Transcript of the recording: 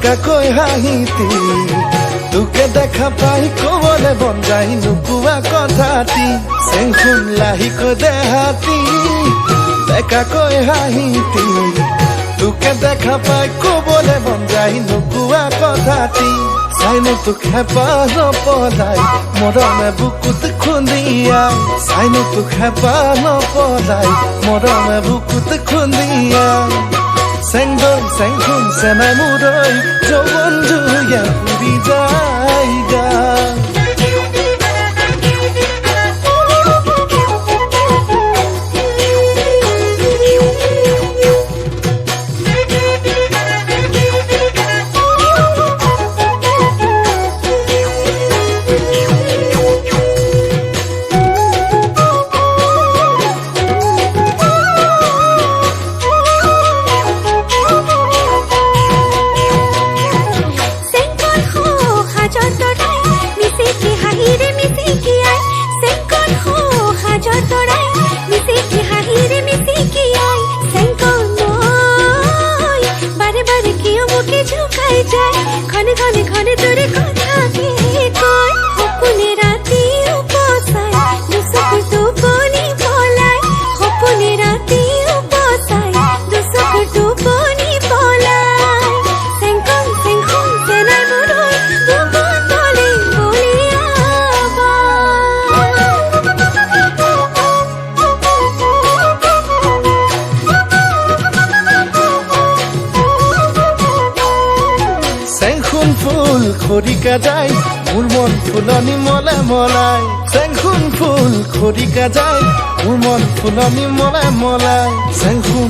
বেকাকৈ হাঁহিতি তোকে দেখা পাই কবলে মন যায় নুকুয়া কথাটি চেংখুন লাহিকৈ দেহাতি বেকাকৈ হাঁহিতি তোকে দেখা পাই কবলে মন যায় নুকুয়া কথাটি চাইনো তোক হেঁপাহ নপলাই মৰমে বুকুত খুন্দিয়াই চাইনো তোক হেঁপাহ নপলাই মৰমে বুকুত খুন্দিয়াই চেংদৈ চেংখুন চেনাই মুৰৈ যৌৱন জুয়ে পুৰি যায় গা ঘনে ঘনে ঘনে তোরে কথা কয় সপনে রাতি উপসাই দুচকুৰ টোপনি পলাই সপনে ৰাতি উপসাই দুচকুৰ টোপনি পলাই চেংকন চেংখন চেনাই মুৰৈ বুকুত তলে বলিয়াবা চেংখুন ফুল খৰিকা যায় মোৰ মন ফুলনি মলাই মলাই চেংখুন ফুল খৰিকা যায় মোৰ মন ফুলনি মলাই মলাই চেংখুন